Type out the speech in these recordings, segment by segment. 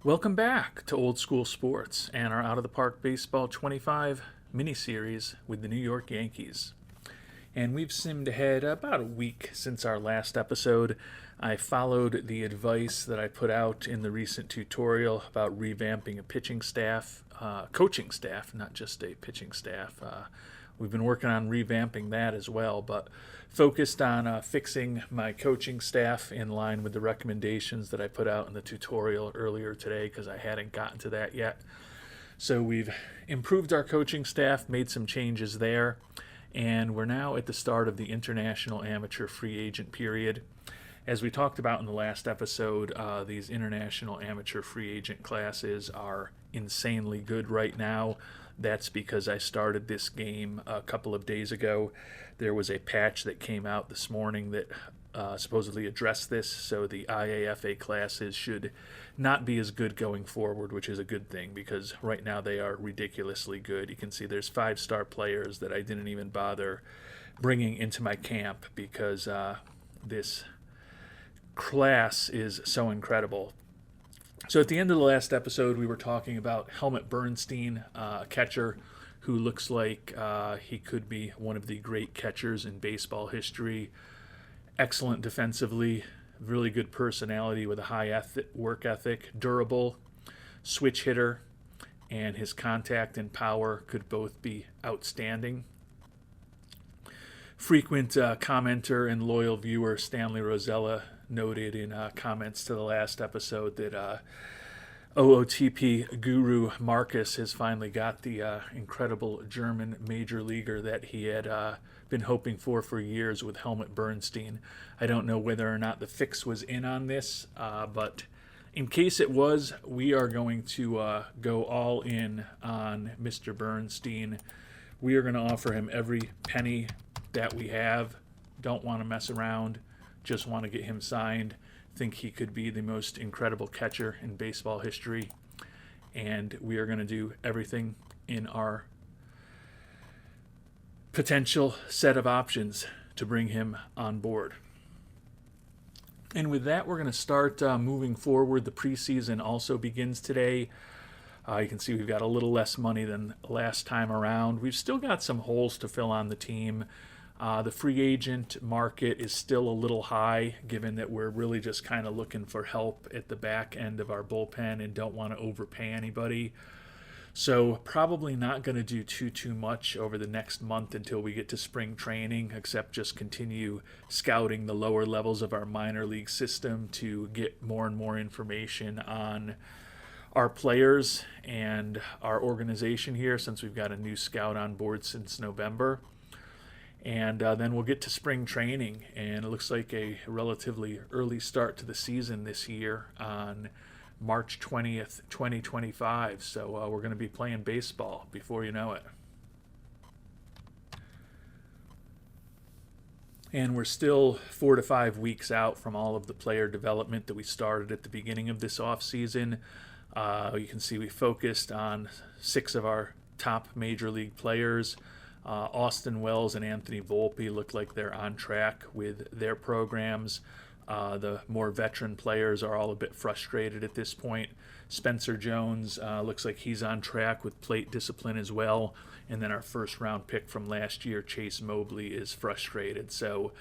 Welcome back to Old School Sports and our Out of the Park Baseball 25 mini-series with the New York Yankees. And we've simmed ahead about a week since our last episode. I followed the advice that I put out in the recent tutorial about revamping a pitching staff, coaching staff, not just a pitching staff. We've been working on revamping that as well, but focused on fixing my coaching staff in line with the recommendations that I put out in the tutorial earlier today because I hadn't gotten to that yet. So we've improved our coaching staff, made some changes there, and we're now at the start of the international amateur free agent period. As we talked about in the last episode, these international amateur free agent classes are insanely good right now. That's because I started this game a couple of days ago. There was a patch that came out this morning that supposedly addressed this, so the IAFA classes should not be as good going forward, which is a good thing because right now they are ridiculously good. You can see there's 5-star players that I didn't even bother bringing into my camp because this class is so incredible. So at the end of the last episode, we were talking about Helmut Bernstein, a catcher who looks like he could be one of the great catchers in baseball history. Excellent defensively, really good personality with a high work ethic, durable, switch hitter, and his contact and power could both be outstanding. Frequent commenter and loyal viewer Stanley Rosella noted in comments to the last episode that OOTP guru Marcus has finally got the incredible German major leaguer that he had been hoping for years with Helmut Bernstein. I don't know whether or not the fix was in on this, but in case it was, we are going to go all in on Mr. Bernstein. We are going to offer him every penny that we have. Don't want to mess around. Just want to get him signed. Think he could be the most incredible catcher in baseball history. And we are going to do everything in our potential set of options to bring him on board. And with that, we're going to start moving forward. The preseason also begins today. You can see we've got a little less money than last time around. We've still got some holes to fill on the team. The free agent market is still a little high, given that we're really just kind of looking for help at the back end of our bullpen and don't want to overpay anybody. So probably not going to do too much over the next month until we get to spring training, except just continue scouting the lower levels of our minor league system to get more and more information on our players and our organization here, since we've got a new scout on board since November. And then we'll get to spring training, and it looks like a relatively early start to the season this year on March 20th, 2025. So we're going to be playing baseball before you know it. And we're still 4 to 5 weeks out from all of the player development that we started at the beginning of this offseason. You can see we focused on 6 of our top major league players. Austin Wells and Anthony Volpe look like they're on track with their programs. The more veteran players are all a bit frustrated at this point. Spencer Jones looks like he's on track with plate discipline as well. And then our first round pick from last year, Chase Mobley, is frustrated. So,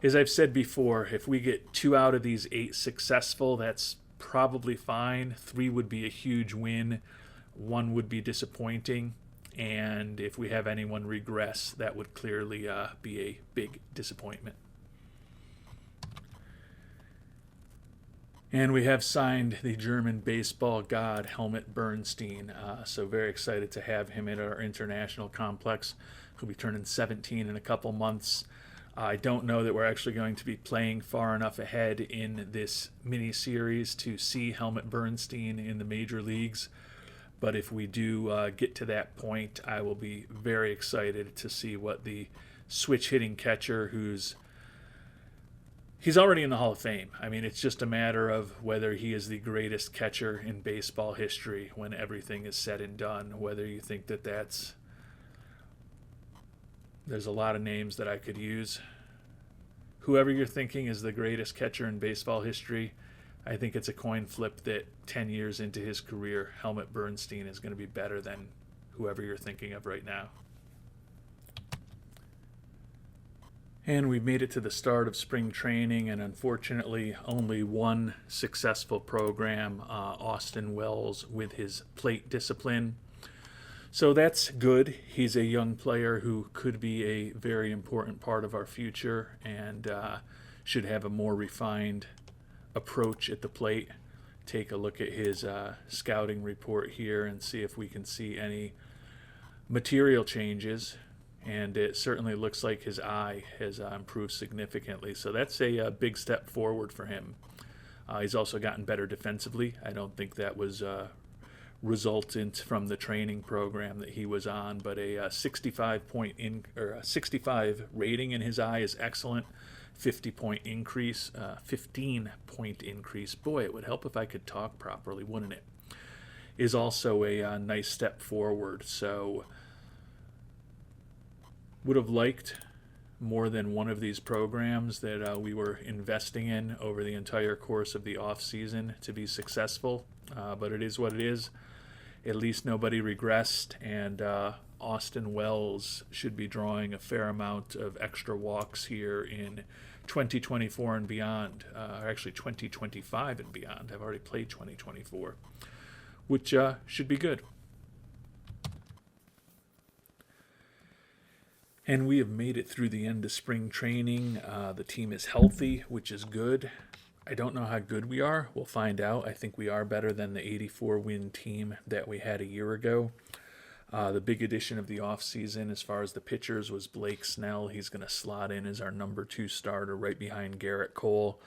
as I've said before, if we get 2 out of these 8 successful, that's probably fine. 3 would be a huge win. 1 would be disappointing. And if we have anyone regress, that would clearly be a big disappointment. And we have signed the German baseball god, Helmut Bernstein. So very excited to have him at our international complex. He'll be turning 17 in a couple months. I don't know that we're actually going to be playing far enough ahead in this mini-series to see Helmut Bernstein in the major leagues. But if we do get to that point, I will be very excited to see what the switch-hitting catcher he's already in the Hall of Fame. I mean, it's just a matter of whether he is the greatest catcher in baseball history when everything is said and done, whether you think that there's a lot of names that I could use. Whoever you're thinking is the greatest catcher in baseball history, I think it's a coin flip that 10 years into his career, Helmut Bernstein is going to be better than whoever you're thinking of right now. And we've made it to the start of spring training, and unfortunately, only one successful program, Austin Wells, with his plate discipline. So that's good. He's a young player who could be a very important part of our future and should have a more refined approach at the plate. Take a look at his scouting report here and see if we can see any material changes. And it certainly looks like his eye has improved significantly. So that's a big step forward for him. He's also gotten better defensively. I don't think that was resultant from the training program that he was on, but a 65 rating in his eye is excellent. 15-point increase. Boy, it would help if I could talk properly, wouldn't it? Is also a nice step forward. So would have liked more than one of these programs that we were investing in over the entire course of the off season to be successful, but it is what it is. At least nobody regressed, and Austin Wells should be drawing a fair amount of extra walks here in 2024 and beyond, or actually 2025 and beyond. I've already played 2024, which should be good. And we have made it through the end of spring training. The team is healthy, which is good. I don't know how good we are. We'll find out. I think we are better than the 84-win team that we had a year ago. The big addition of the offseason as far as the pitchers was Blake Snell. He's going to slot in as our number 2 starter right behind Garrett Cole.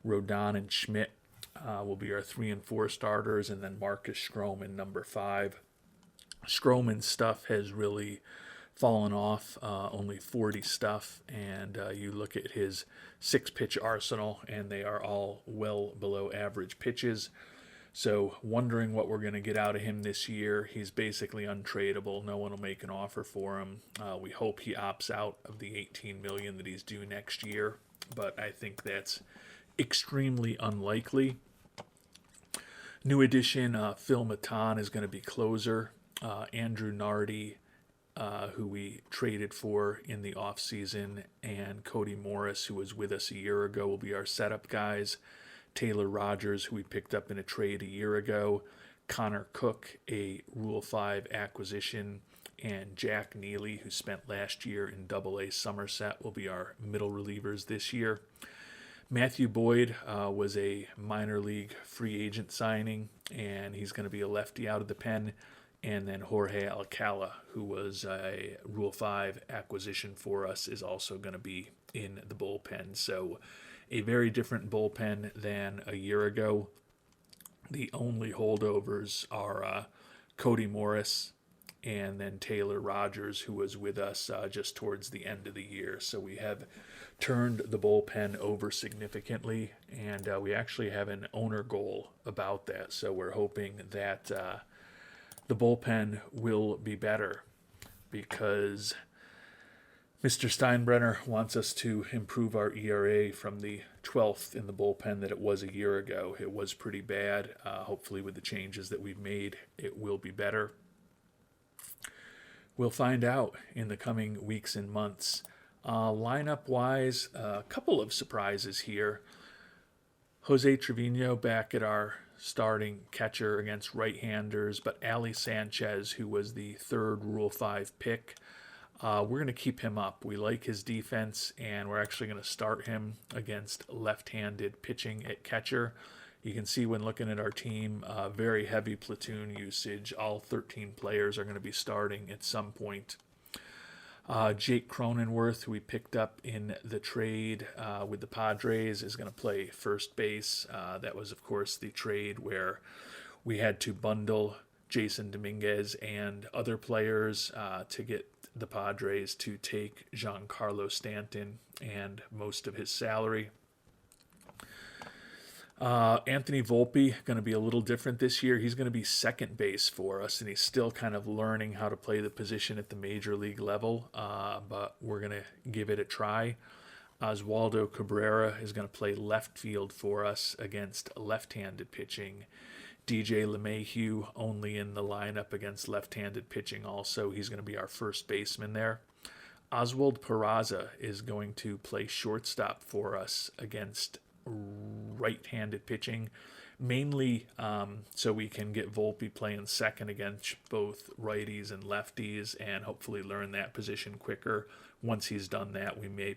Rodon and Schmidt will be our 3 and 4 starters, and then Marcus Stroman, number 5. Stroman's stuff has really fallen off, only 40 stuff, and you look at his 6-pitch arsenal, and they are all well below average pitches. So wondering what we're going to get out of him this year. He's basically untradeable. No one will make an offer for him. We hope he opts out of the $18 million that he's due next year, but I think that's extremely unlikely. New addition, Phil Maton is going to be closer. Andrew Nardi, who we traded for in the offseason, and Cody Morris, who was with us a year ago, will be our setup guys. Taylor Rogers, who we picked up in a trade a year ago. Connor Cook, a Rule 5 acquisition. And Jack Neely, who spent last year in AA Somerset, will be our middle relievers this year. Matthew Boyd was a minor league free agent signing, and he's going to be a lefty out of the pen. And then Jorge Alcala, who was a Rule 5 acquisition for us, is also going to be in the bullpen. So a very different bullpen than a year ago. The only holdovers are Cody Morris and then Taylor Rogers, who was with us just towards the end of the year. So we have turned the bullpen over significantly, and we actually have an owner goal about that. So we're hoping that the bullpen will be better, because Mr. Steinbrenner wants us to improve our ERA from the 12th in the bullpen that it was a year ago. It was pretty bad. Hopefully with the changes that we've made, it will be better. We'll find out in the coming weeks and months. Lineup-wise, a couple of surprises here. Jose Trevino back at our starting catcher against right-handers, but Ali Sanchez, who was the 3rd Rule 5 pick, we're going to keep him up. We like his defense, and we're actually going to start him against left-handed pitching at catcher. You can see when looking at our team, very heavy platoon usage. All 13 players are going to be starting at some point. Jake Cronenworth, who we picked up in the trade with the Padres, is going to play first base. That was, of course, the trade where we had to bundle Jason Dominguez and other players to get the Padres to take Giancarlo Stanton and most of his salary. Anthony Volpe, going to be a little different this year. He's going to be second base for us, and he's still kind of learning how to play the position at the major league level, but we're going to give it a try. Oswaldo Cabrera is going to play left field for us against left-handed pitching. DJ LeMahieu only in the lineup against left-handed pitching also. He's going to be our first baseman there. Oswald Peraza is going to play shortstop for us against right-handed pitching, mainly so we can get Volpe playing second against both righties and lefties and hopefully learn that position quicker. Once he's done that, we may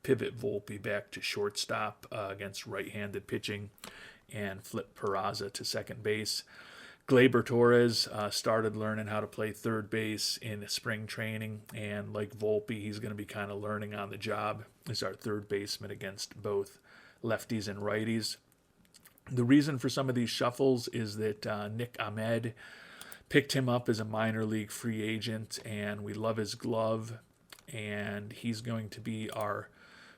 pivot Volpe back to shortstop against right-handed pitching and flip Peraza to second base. Gleyber Torres started learning how to play third base in spring training, and like Volpe, he's going to be kind of learning on the job as our third baseman against both lefties and righties. The reason for some of these shuffles is that Nick Ahmed picked him up as a minor league free agent, and we love his glove, and he's going to be our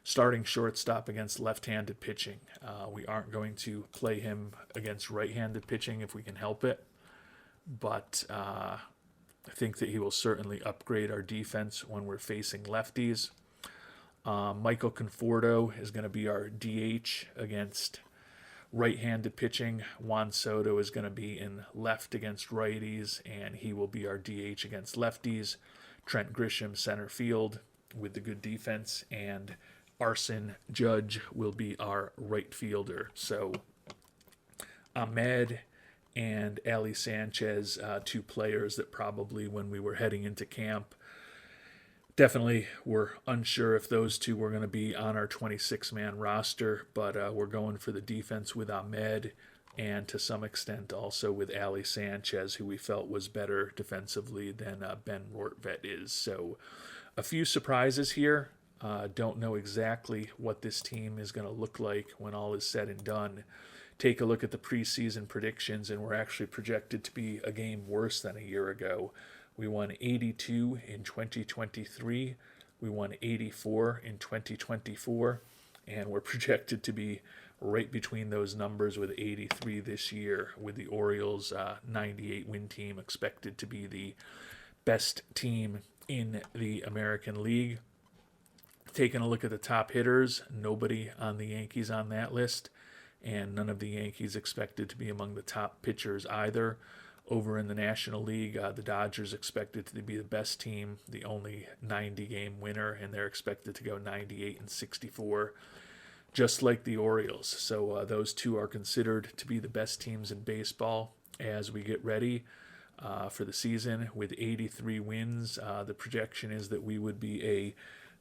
starting shortstop against left-handed pitching. We aren't going to play him against right-handed pitching if we can help it, but I think that he will certainly upgrade our defense when we're facing lefties. Michael Conforto is going to be our DH against right-handed pitching. Juan Soto is going to be in left against righties, and he will be our DH against lefties. Trent Grisham center field with the good defense, and Arson Judge will be our right fielder. So Ahmed and Ali Sanchez, two players that probably when we were heading into camp, definitely were unsure if those two were going to be on our 26-man roster, but we're going for the defense with Ahmed and to some extent also with Ali Sanchez, who we felt was better defensively than Ben Rortvedt is. So a few surprises here. Don't know exactly what this team is going to look like when all is said and done. Take a look at the preseason predictions, and we're actually projected to be a game worse than a year ago. We won 82 in 2023. We won 84 in 2024, and we're projected to be right between those numbers with 83 this year, with the Orioles' 98 win team expected to be the best team in the American League. Taking a look at the top hitters, nobody on the Yankees on that list, and none of the Yankees expected to be among the top pitchers either. Over in the National League, the Dodgers expected to be the best team, the only 90-game winner, and they're expected to go 98 and 64, just like the Orioles. So those two are considered to be the best teams in baseball as we get ready for the season. With 83 wins, the projection is that we would be a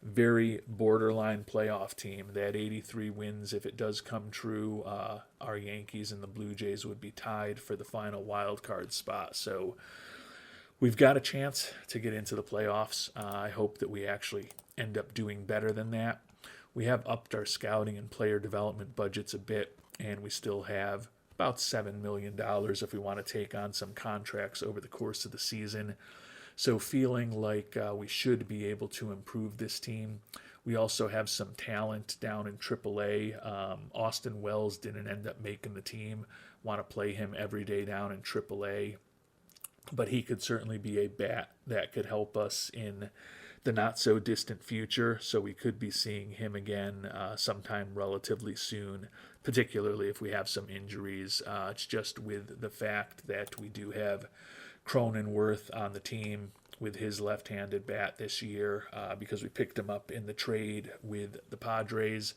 very borderline playoff team. That 83 wins, if it does come true, our Yankees and the Blue Jays would be tied for the final wild card spot. So we've got a chance to get into the playoffs. I hope that we actually end up doing better than that. We have upped our scouting and player development budgets a bit, and we still have about $7 million if we want to take on some contracts over the course of the season. So feeling like we should be able to improve this team. We also have some talent down in AAA. Austin Wells didn't end up making the team. Want to play him every day down in AAA. But he could certainly be a bat that could help us in the not-so-distant future. So we could be seeing him again sometime relatively soon, particularly if we have some injuries. It's just with the fact that we do have Cronenworth on the team with his left-handed bat this year because we picked him up in the trade with the Padres.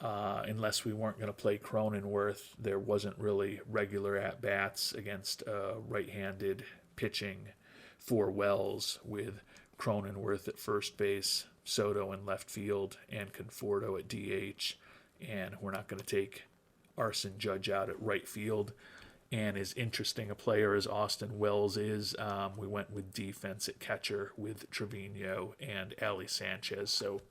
Unless we weren't going to play Cronenworth, there wasn't really regular at-bats against right-handed pitching for Wells with Cronenworth at first base, Soto in left field, and Conforto at DH. And we're not going to take Arson Judge out at right field. And as interesting a player as Austin Wells is, we went with defense at catcher with Trevino and Ali Sanchez. So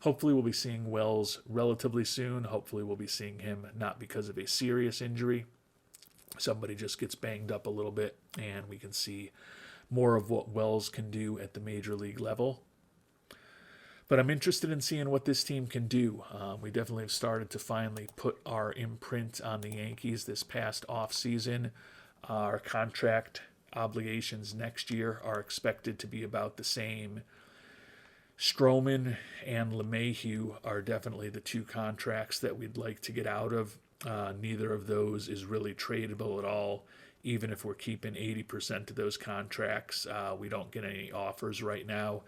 hopefully we'll be seeing Wells relatively soon. Hopefully we'll be seeing him not because of a serious injury. Somebody just gets banged up a little bit, and we can see more of what Wells can do at the major league level. But I'm interested in seeing what this team can do. We definitely have started to finally put our imprint on the Yankees this past offseason. Our contract obligations next year are expected to be about the same. Stroman and LeMahieu are definitely the two contracts that we'd like to get out of. Neither of those is really tradable at all. Even if we're keeping 80% of those contracts, we don't get any offers right now.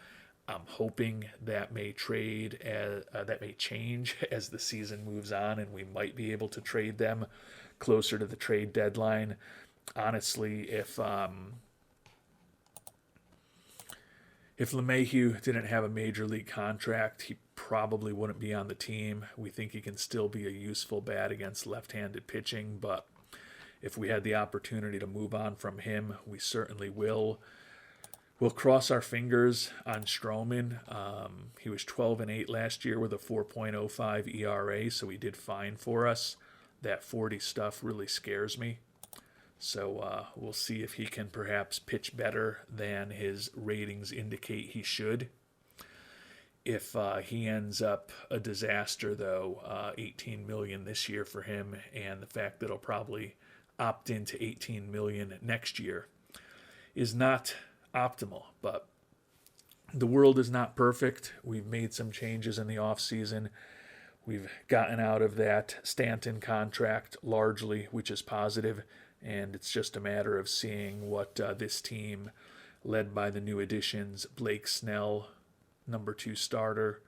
I'm hoping that may change as the season moves on, and we might be able to trade them closer to the trade deadline. Honestly, if LeMahieu didn't have a major league contract, he probably wouldn't be on the team. We think he can still be a useful bat against left-handed pitching, but if we had the opportunity to move on from him, we certainly will. We'll cross our fingers on Stroman. He was 12-8 last year with a 4.05 ERA, so he did fine for us. That 40 stuff really scares me. So we'll see if he can perhaps pitch better than his ratings indicate he should. If he ends up a disaster, though, $18 million this year for him, and the fact that he'll probably opt into $18 million next year is not optimal. But the world is not perfect. We've made some changes in the offseason. We've gotten out of that Stanton contract largely, which is positive. And it's just a matter of seeing what this team, led by the new additions, Blake Snell, number 2 starter,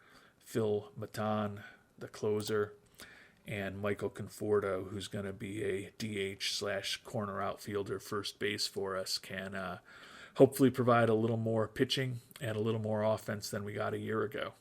Phil Maton, the closer, and Michael Conforto, who's going to be a DH/corner outfielder, first base for us, can hopefully provide a little more pitching and a little more offense than we got a year ago.